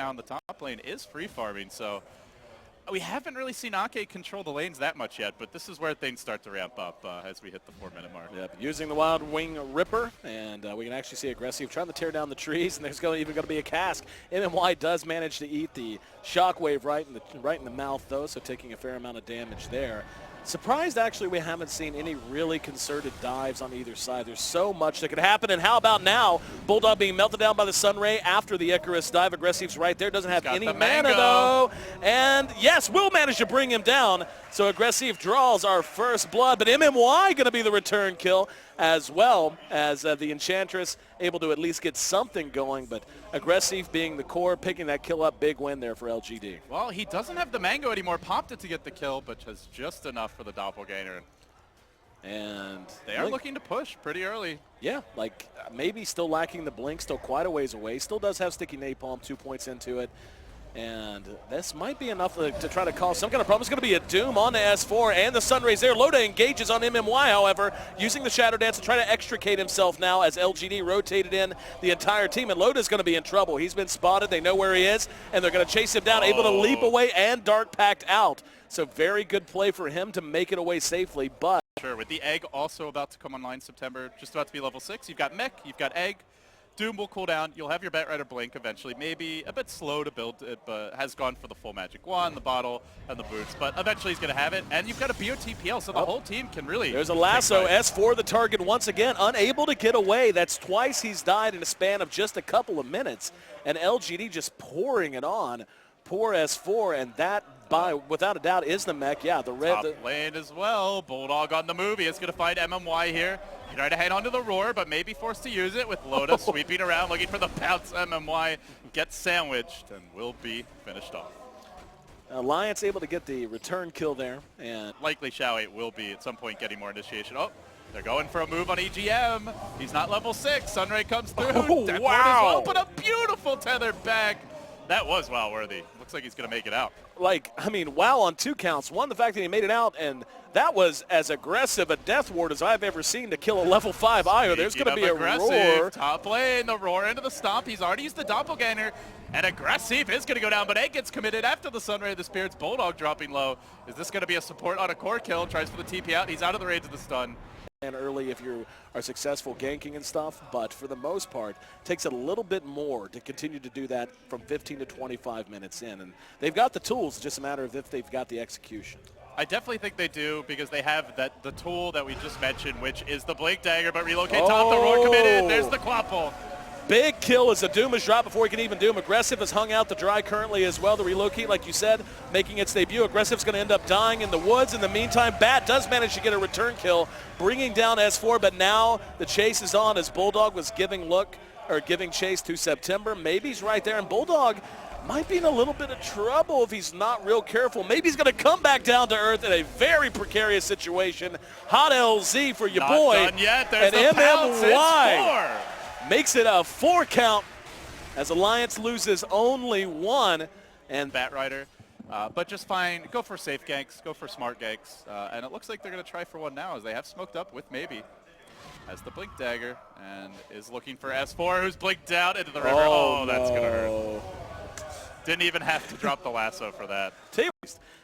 now in the top lane is free farming, so we haven't really seen Ake control the lanes that much yet, but this is where things start to ramp up as we hit the 4-minute mark. Yep, using the Wild Wing Ripper, and we can actually see Aggressive trying to tear down the trees, and there's even going to be a cask. MMY does manage to eat the shockwave right in the mouth, though, so taking a fair amount of damage there. Surprised, actually, we haven't seen any really concerted dives on either side. There's so much that could happen, and how about now? Bulldog being melted down by the Sunray after the Icarus dive. Aggressive's right there. Doesn't have any mana, though. And, yes, will manage to bring him down. So Aggressive draws our first blood, but MMY going to be the return kill, as well as the Enchantress able to at least get something going, but Aggressive being the core, picking that kill up, big win there for LGD. Well, he doesn't have the mango anymore, popped it to get the kill, but has just enough for the doppelganger. And they are looking to push pretty early. Yeah, like maybe still lacking the blink, still quite a ways away, still does have sticky napalm, 2 points into it. And this might be enough to try to cause some kind of problem. It's going to be a Doom on the S4 and the Sunrays there. Loda engages on MMY, however, using the Shadow Dance to try to extricate himself now as LGD rotated in the entire team. And Loda's going to be in trouble. He's been spotted. They know where he is, and they're going to chase him down, able to leap away and Dark Pact out. So very good play for him to make it away safely, but... Sure, with the Egg also about to come online September, just about to be level 6. You've got Mech, you've got Egg. Doom will cool down. You'll have your Batrider blink eventually. Maybe a bit slow to build it, but has gone for the full magic wand, the bottle, and the boots. But eventually he's going to have it. And you've got a BOTPL, so the whole team can really... There's a lasso. S4 the target once again, unable to get away. That's twice he's died in a span of just a couple of minutes. And LGD just pouring it on. Poor S4, and that, without a doubt, is the mech. Yeah, the red... Top lane as well. Bulldog on the move. He is going to find MMY here. He tried to hang onto the roar, but maybe forced to use it with Loda sweeping around, looking for the bounce. MMY gets sandwiched and will be finished off. Alliance able to get the return kill there. And likely Xiao8 will be at some point getting more initiation. Oh, they're going for a move on EGM. He's not level 6. Sunray comes through. Oh, wow. Well, but a beautiful tether back. That was wow worthy. Looks like he's going to make it out. Like, I mean, wow on 2 counts. One, the fact that he made it out, and that was as aggressive a death ward as I've ever seen to kill a level 5 IO. There's going to be a roar. Top lane, the roar into the stomp. He's already used the doppelganger, and Aggressive is going to go down, but Egg gets committed after the Sunray of the Spirits. Bulldog dropping low. Is this going to be a support on a core kill? Tries for the TP out. He's out of the range of the stun. And early if you are successful ganking and stuff, but for the most part, takes a little bit more to continue to do that from 15 to 25 minutes in. And they've got the tools, it's just a matter of if they've got the execution. I definitely think they do because they have the tool that we just mentioned, which is the Blink Dagger, but relocate top, the roar committed, there's the Quapple. Big kill as the Doom is dropped before he can even Doom. Aggressive has hung out the dry currently as well. The relocate, like you said, making its debut. Aggressive's going to end up dying in the woods. In the meantime, Bat does manage to get a return kill, bringing down S4, but now the chase is on as Bulldog was giving chase to September. Maybe he's right there, and Bulldog might be in a little bit of trouble if he's not real careful. Maybe he's going to come back down to earth in a very precarious situation. Hot LZ for your boy. Not done yet. There's and the MMY makes it a 4 count as Alliance loses only 1. And Batrider, but just fine. Go for safe ganks. Go for smart ganks. And it looks like they're going to try for one now as they have smoked up with maybe. Has the Blink Dagger and is looking for S4, who's blinked out into the river. Oh, that's going to hurt. Didn't even have to drop the lasso for that.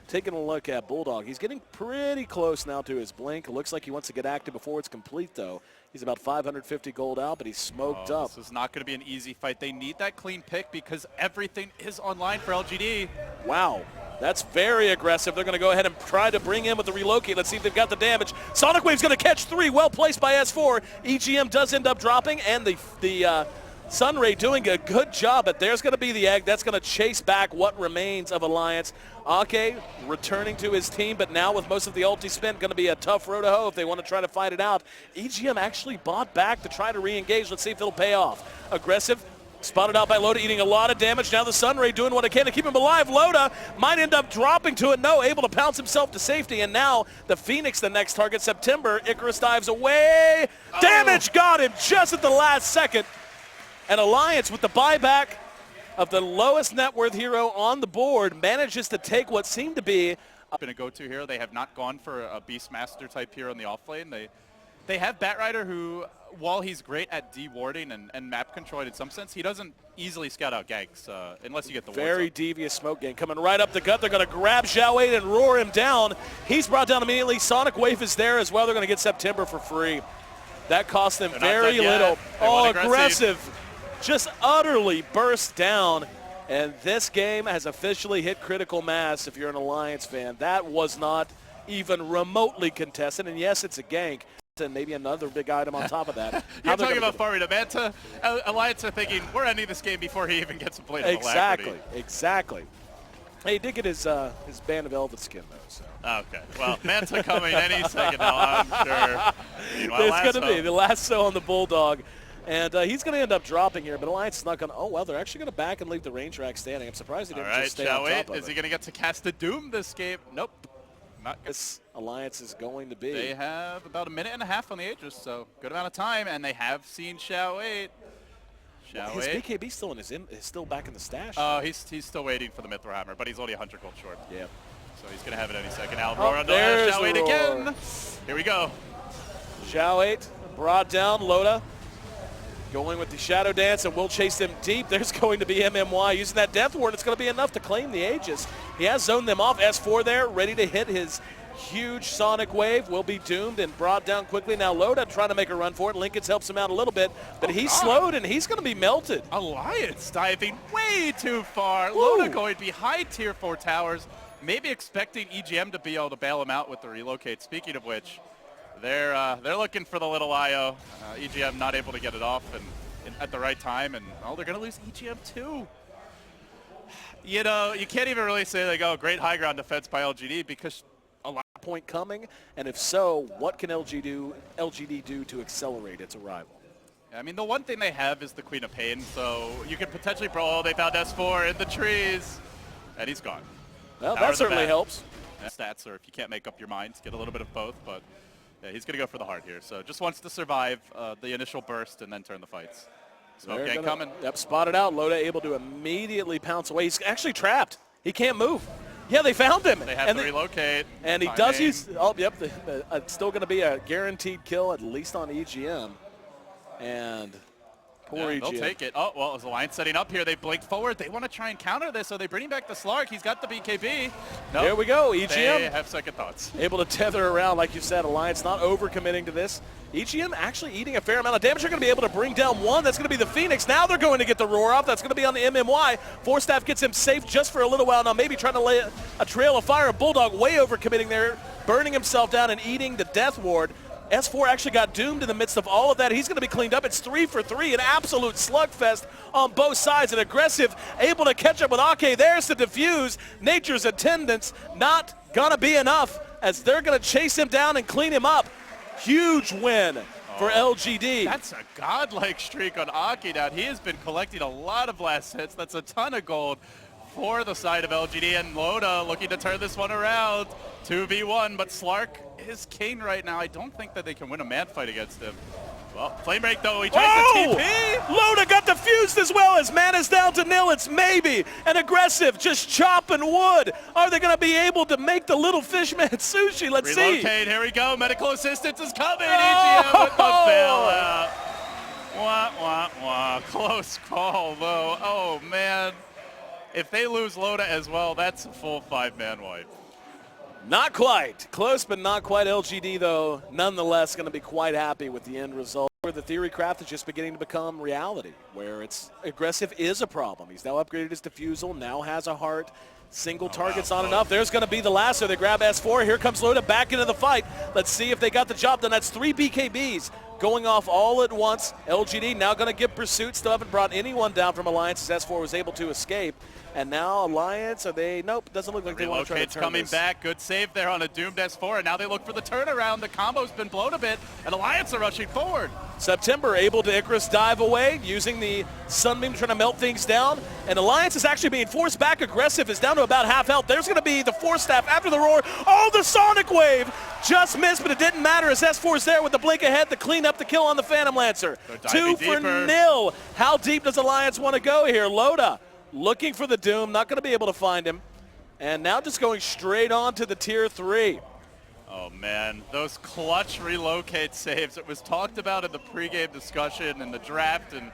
Taking a look at Bulldog. He's getting pretty close now to his blink. It looks like he wants to get active before it's complete, though. He's about 550 gold out, but he's smoked up. This is not going to be an easy fight. They need that clean pick because everything is online for LGD. Wow. That's very aggressive. They're going to go ahead and try to bring in with the relocate. Let's see if they've got the damage. Sonic Wave's going to catch 3. Well placed by S4. EGM does end up dropping, and the Sunray doing a good job, but there's going to be the Egg. That's going to chase back what remains of Alliance. Ake returning to his team, but now with most of the ulti spent, going to be a tough road to hoe if they want to try to fight it out. EGM actually bought back to try to re-engage. Let's see if it'll pay off. Aggressive. Spotted out by Loda, eating a lot of damage. Now the Sunray doing what it can to keep him alive. Loda might end up dropping to it. No, able to pounce himself to safety. And now the Phoenix, the next target. September, Icarus dives away. Damage got him just at the last second. And Alliance, with the buyback of the lowest net worth hero on the board, manages to take what seemed to be been a go-to hero. They have not gone for a Beastmaster type hero in the offlane. They have Batrider, who while he's great at dewarding and map control in some sense, he doesn't easily scout out ganks unless you get the very wards up. devious smoke gang coming right up the gut. They're going to grab Xiao 8 and roar him down. He's brought down immediately. Sonic Wave is there as well. They're going to get September for free. That cost them very little. Oh, aggressive. Just utterly burst down. And this game has officially hit critical mass if you're an Alliance fan. That was not even remotely contested. And yes, it's a gank. And maybe another big item on top of that. You're talking about farming to Manta. Alliance are thinking, we're ending this game before he even gets a blade of alacrity. Exactly. Hey, he did get his Band of Velvet skin, though. So. Okay. Well, Manta coming any second now, I'm sure. It's going to be the lasso on the Bulldog. And he's going to end up dropping here, but Alliance is not going to. Oh, well, they're actually going to back and leave the range rack standing. I'm surprised he didn't just stay on top of it. Is he going to get to cast a Doom this game? Nope. This Alliance is going to be. They have about a minute and a half on the Aegis, so good amount of time, and they have seen Xiao 8. His BKB still is still back in the stash. Oh, he's still waiting for the Mithril Hammer, but he's only 100 gold short. Yeah. So he's going to have it any second. Now roar on there's Xiao 8 again. Here we go. Xiao 8 brought down. Loda going with the Shadow Dance, and will chase them deep. There's going to be MMY using that Death Ward. It's going to be enough to claim the Aegis. He has zoned them off. S4 there, ready to hit his huge Sonic Wave. Will be doomed and brought down quickly. Now Loda trying to make a run for it. Linkens helps him out a little bit, but he's slowed, and he's going to be melted. Alliance diving way too far. Woo. Loda going behind tier 4 towers, maybe expecting EGM to be able to bail him out with the relocate. Speaking of which, they're looking for the little IO. EGM not able to get it off and at the right time, and they're going to lose EGM too. You know, you can't even really say they go great high ground defense by LGD because a lot of point coming, and if so, what can LGD do to accelerate its arrival? I mean, the one thing they have is the Queen of Pain, so you could potentially brawl. They found S4 in the trees, and he's gone. Well, that certainly helps. Stats, or if you can't make up your mind, get a little bit of both, but yeah, he's going to go for the heart here. So just wants to survive the initial burst and then turn the fights. Smoke gang coming. Yep, spotted out. Loda able to immediately pounce away. He's actually trapped. He can't move. Yeah, they found him. They have to relocate. And he does use, it's still going to be a guaranteed kill, at least on EGM. And poor EGM. They'll take it. Oh, well, is Alliance setting up here? They blinked forward. They want to try and counter this, so they bring back the Slark. He's got the BKB. Nope. There we go. EGM. They have second thoughts. Able to tether around, like you said. Alliance not overcommitting to this. EGM actually eating a fair amount of damage. They're going to be able to bring down one. That's going to be the Phoenix. Now they're going to get the roar off. That's going to be on the MMY. Forstaff gets him safe just for a little while now, maybe trying to lay a trail of fire. Bulldog way overcommitting there, burning himself down and eating the Death Ward. S4 actually got doomed in the midst of all of that. He's going to be cleaned up. It's 3 for 3, an absolute slugfest on both sides. And aggressive, able to catch up with Ake. There's the defuse. Nature's attendance not going to be enough as they're going to chase him down and clean him up. Huge win for LGD. That's a godlike streak on Aki now. He has been collecting a lot of last hits. That's a ton of gold for the side of LGD, and Loda looking to turn this one around. 2v1, but Slark is king right now. I don't think that they can win a man fight against him. Well, Flame Break though, he tries to TP. Loda got defused as well as mana's down to nil. It's maybe an aggressive, just chopping wood. Are they going to be able to make the little fishman sushi? Let's see. Relocate, here we go. Medical assistance is coming. EGM with the bailout. Wah, wah, wah. Close call though. Oh man. If they lose Loda as well, that's a full 5-man wipe. Not quite. Close, but not quite. LGD, though, nonetheless going to be quite happy with the end result. Where the theory craft is just beginning to become reality, where it's aggressive is a problem. He's now upgraded his defusal, now has a heart. Single target's not enough. There's going to be the lasso. They grab S4. Here comes Loda back into the fight. Let's see if they got the job done. That's 3 BKBs going off all at once. LGD now going to get pursuit. Still haven't brought anyone down from Alliance as S4 was able to escape. And now Alliance, are they? Nope, doesn't look like they want to try to turn coming this. Back. Good save there on a doomed S4. And now they look for the turnaround. The combo's been blown a bit, and Alliance are rushing forward. September able to Icarus dive away, using the Sunbeam trying to melt things down. And Alliance is actually being forced back. Aggressive is down to about half health. There's going to be the Force Staff after the roar. Oh, the Sonic Wave! Just missed, but it didn't matter as S4 is there with the blink ahead to clean up the kill on the Phantom Lancer. 2 for 0. How deep does Alliance want to go here? Loda looking for the Doom, not going to be able to find him. And now just going straight on to the Tier 3. Oh man, those clutch relocate saves. It was talked about in the pregame discussion and the draft, and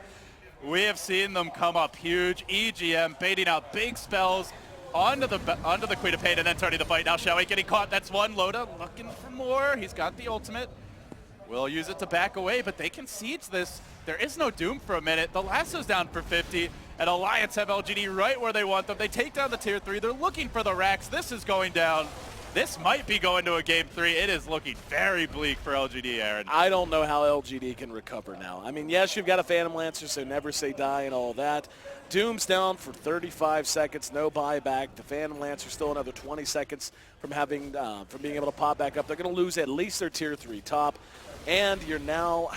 we have seen them come up huge. EGM baiting out big spells onto the Queen of Pain and then turning the fight. Now Xiaowei getting caught. That's one. Loda looking for more. He's got the ultimate. Will use it to back away, but they can siege this. There is no Doom for a minute. The lasso's down for 50, and Alliance have LGD right where they want them. They take down the tier 3. They're looking for the racks. This is going down. This might be going to a game 3. It is looking very bleak for LGD, Aaron. I don't know how LGD can recover now. I mean, yes, you've got a Phantom Lancer, so never say die and all that. Doom's down for 35 seconds, no buyback. The Phantom Lancer still another 20 seconds from being able to pop back up. They're going to lose at least their tier 3 top. And you're now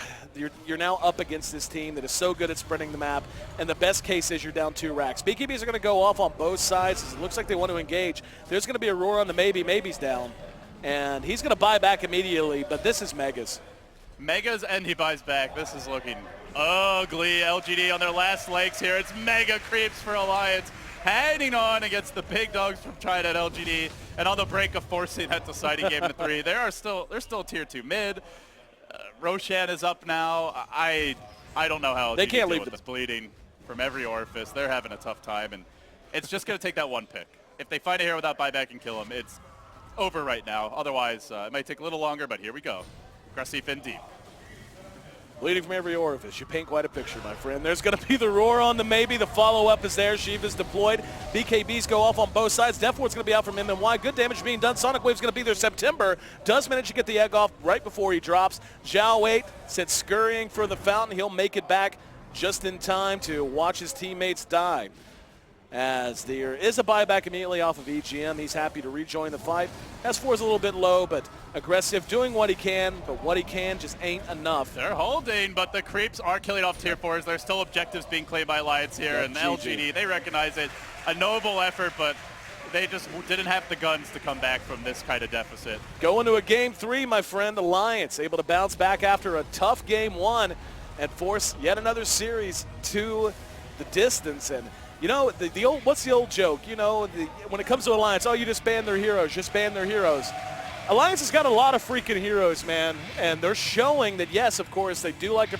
up against this team that is so good at spreading the map, and the best case is you're down 2 racks. BKBs are going to go off on both sides as it looks like they want to engage. There's going to be a roar on the maybe. Maybe's down, and he's going to buy back immediately, but this is Megas. Megas, and he buys back. This is looking ugly. LGD on their last legs here. It's mega creeps for Alliance, hanging on against the big dogs from Trident LGD, and on the brink of forcing that deciding game to 3. They're still tier 2 mid. Roshan is up now. I don't know how they can't leave with this bleeding from every orifice. They're having a tough time, and it's just going to take that one pick. If they find a hero without buyback and kill him, it's over right now. Otherwise, it might take a little longer, but here we go. Aggressive and deep. Bleeding from every orifice. You paint quite a picture, my friend. There's going to be the roar on the maybe. The follow-up is there. Shiva's deployed. BKBs go off on both sides. Deathward's going to be out from MMY. Good damage being done. Sonic Wave's going to be there. September does manage to get the egg off right before he drops. Zhao Wei sent scurrying for the fountain. He'll make it back just in time to watch his teammates die. As there is a buyback immediately off of EGM. He's happy to rejoin the fight. S4 is a little bit low, but aggressive, doing what he can, but what he can just ain't enough. They're holding, but the creeps are killing off tier 4s. There's still objectives being claimed by Alliance here, and LGD, they recognize it. A noble effort, but they just didn't have the guns to come back from this kind of deficit. Going to a game 3, my friend. Alliance able to bounce back after a tough game 1 and force yet another series to the distance. And you know, what's the old joke? You know, when it comes to Alliance, oh, you just ban their heroes, just ban their heroes. Alliance has got a lot of freaking heroes, man, and they're showing that, yes, of course, they do like to